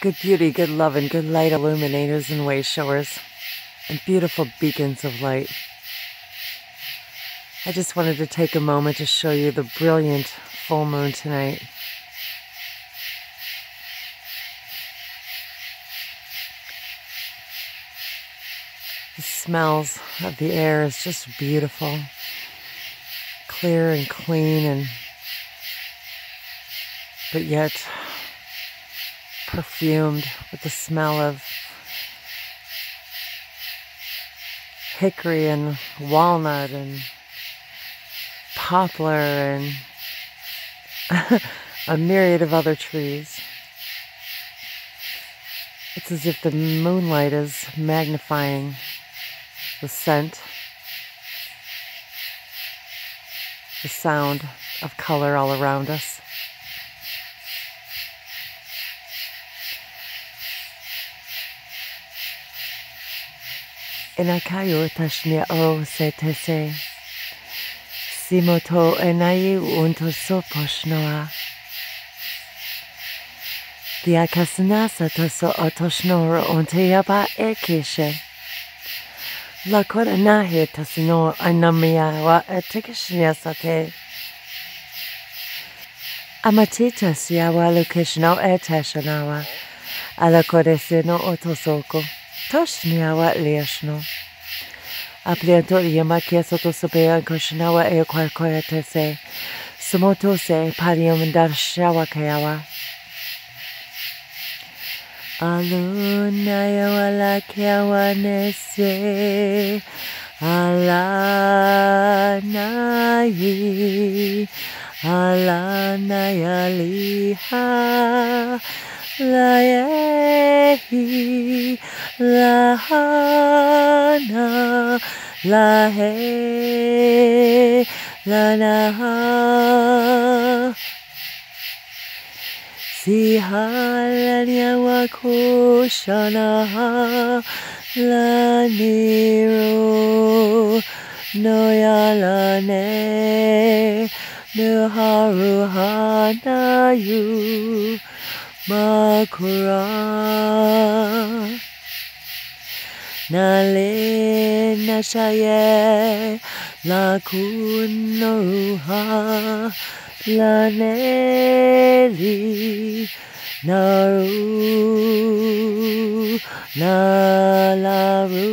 Good beauty, good love, and good light illuminators and way showers, and beautiful beacons of light. I just wanted to take a moment to show you the brilliant full moon tonight. The smells of the air is just beautiful, clear and clean, but yet perfumed with the smell of hickory and walnut and poplar and a myriad of other trees. It's as if the moonlight is magnifying the scent, the sound of color all around us. Enakayo tashnia o se te se. Simoto enai unto soposhnoa. Diakasanasa toso otoshnoro onte yaba ekeshe. La kora nahe tasino anamia wa etikishnia sate. Amatita siawa lukishno eteshanawa. Ala kore sino otosoko. Toshnia wa liashno. Aplianto yamakia soto sobea koshinawa e kwarkoya tese. Sumoto se parium darshawa kayawa. Alunaya wala kayawa nese. Alanayi. Alanaya liha. Laehi. Lahana, lahe, lanaha. Sihalanya wakushanaha, laniro, noyalane, nuharuhanayu, makura. Nale nashaye la kunoruha la neli naru nalaru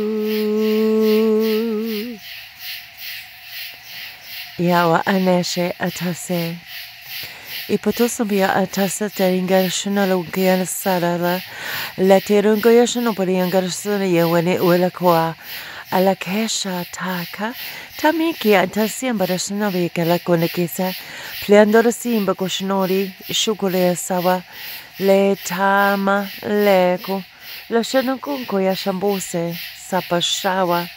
yawa aneshe atase. Ipotosobia atasa teringarshana lugiana sarala laterungoyashano poriangarsana yewene ulakoa alakesha taka tamiki atasiambarashana vikala konekisa pleandora simba koshnori shukure sawa le tama leko lashano kunko yashambose sapashawa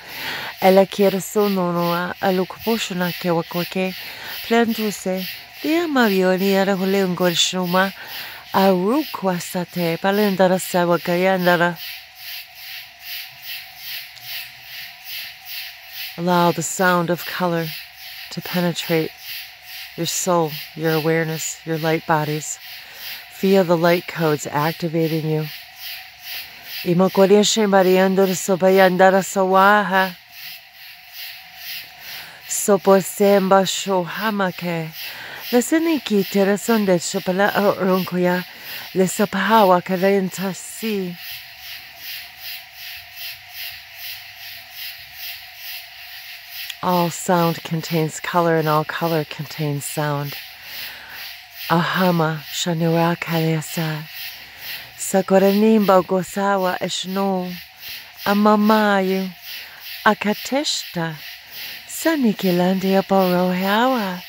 alakiera sononoa alukuposhana kewakoke pleanduse. Dia Marioni era huleun gorshuma arukwasate palendara sawa kayandara. Allow the sound of color to penetrate your soul, your awareness, your light bodies. Feel the light codes activating you. Imokoreshe mariandara sobayandara sawaha. Soposemba shohamake. Leseniki terasonde shopala ronkoya lesapawa karentasi. All sound contains color and all color contains sound. Ahama shanura kalesa. Sakoranimba gosawa eshno. Amamayu akateshta. Sanikilandia borohawa.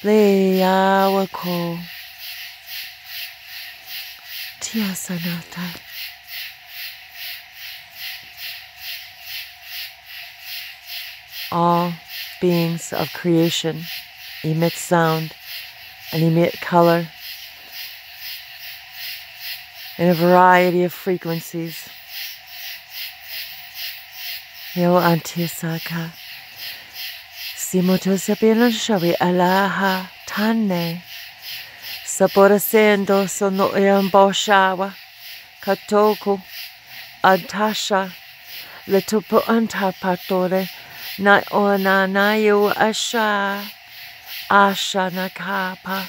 Leawako Tiasanata. All beings of creation emit sound and emit color in a variety of frequencies. Yo antisaka. Simoto sapino shawi alaha tane. Saporasendo sono iamboshawa. Katoko, Antasha, Letupo Antapatore, Na Ona Nayo Asha, Asha Nakapa,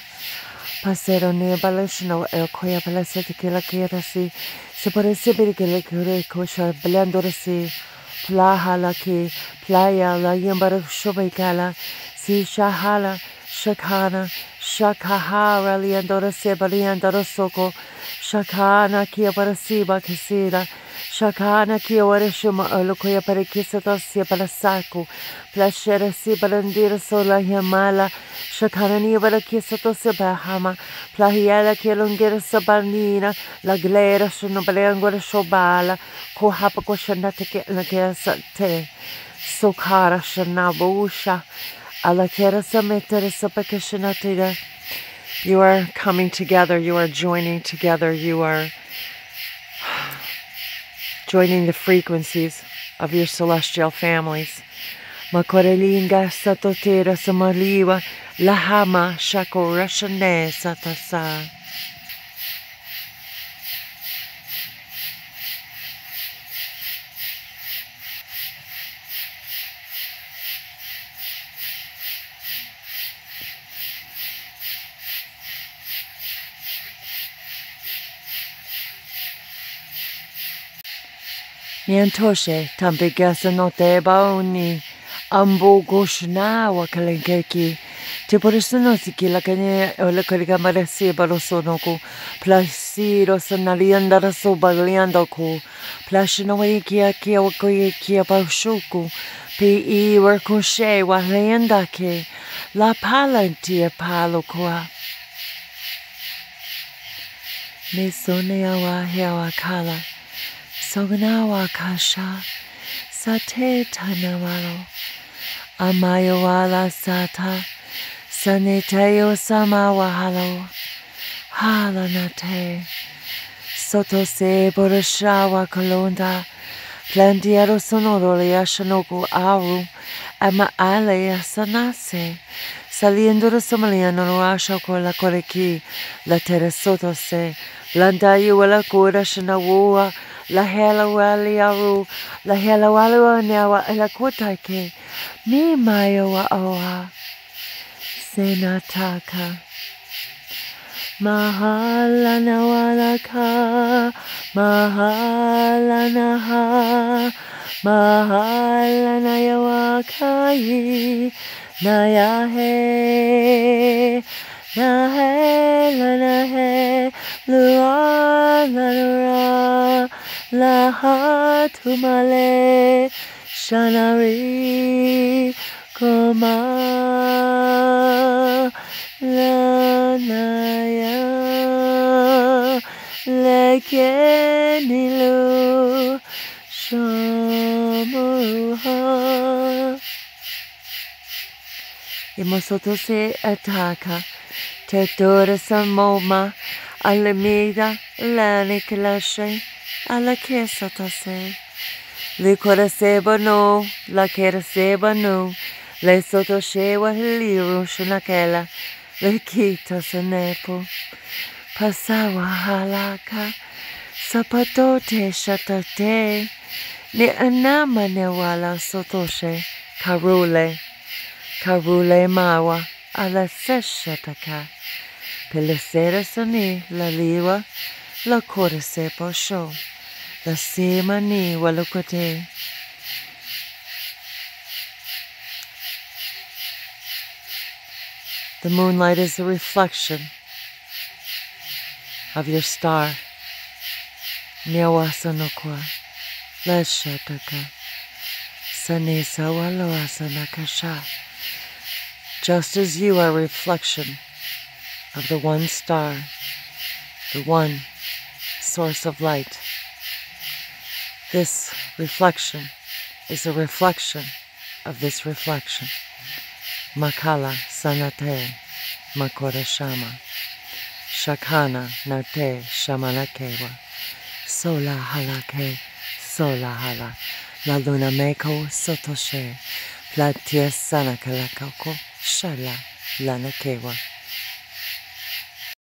Pasero Nebalishno, El Koya Palacetica Kirasi, Separesibiri Kosha, Blandorasi, Plahalaki, Playa, La Yambara Shobekala, Si Shahala, Shakana, Shakahara, Liandora Sebaliandora Soko, Shakana Kiabarasiba Kisida, Shakana Kiawarishuma, Olokoya Parekisata Siabalasaku, Plashera Sibalandira Sola Yamala, Shakana Niabarakisato Sebahama, Plahiala Kilungira Sabanina, La Glera Shunobaleangora Shobala, Kohapako Shanatake Lagasate, Sokara Shanabusha. You are coming together, you are joining together, you are joining the frequencies of your celestial families. Makorelinga satotera samaliwa lahama shako rashane satasa. Niantoshe tambigasa no te bauni ambo goshna wa kalengeki te porisano siki la kane o la kariga marasi barosono ko plasiro sanalianda raso baliando ko plashino kia kia wa kia baushuku pe I worko she wa lenda ke la palantia palo koa me sone awa hewa kala Sognawa kasha sate tanawalo amayawala sata sanetayo samawahalo halanate soto se borashawa kolonda plandiero sonoro liashanoku aru ama ale sanase saliendo de somaliano no asha con la coreki la teresoto se landayu la cura shanawa La hela wali aru, la hela wali wa newa la kutake, mi mayo wa oha, senataka. Mahala na wala ka, mahala na ha, mahala na yawa kai, na yahe, na he, lua la lura. La hatumale shanari koma la naya lekenilu shamuha Imosoto se ataka te dora samoma alamida la niklashe Alla chiesa tase, le cora seba no, la kera seba no, le soto shewa hiliru shunakela, le kita sanepo, pasawa halaka, sapatote shatate, ne anama ne wala sotoshe, karule mawa, alla seshataka, pelesera sani, la liwa, la cora sepo show. La semani walukote. The moonlight is a reflection of your star. Nyawasanokwa. Leshataka. Sanesa waloasanakasha. Just as you are a reflection of the one star, the one source of light. This reflection is a reflection of this reflection. Makala sanate makora shama. Shakana nate shamanakewa. Sola halake, sola hala. La luna meko sotoshe. Platia sanakalakako shala lanakewa.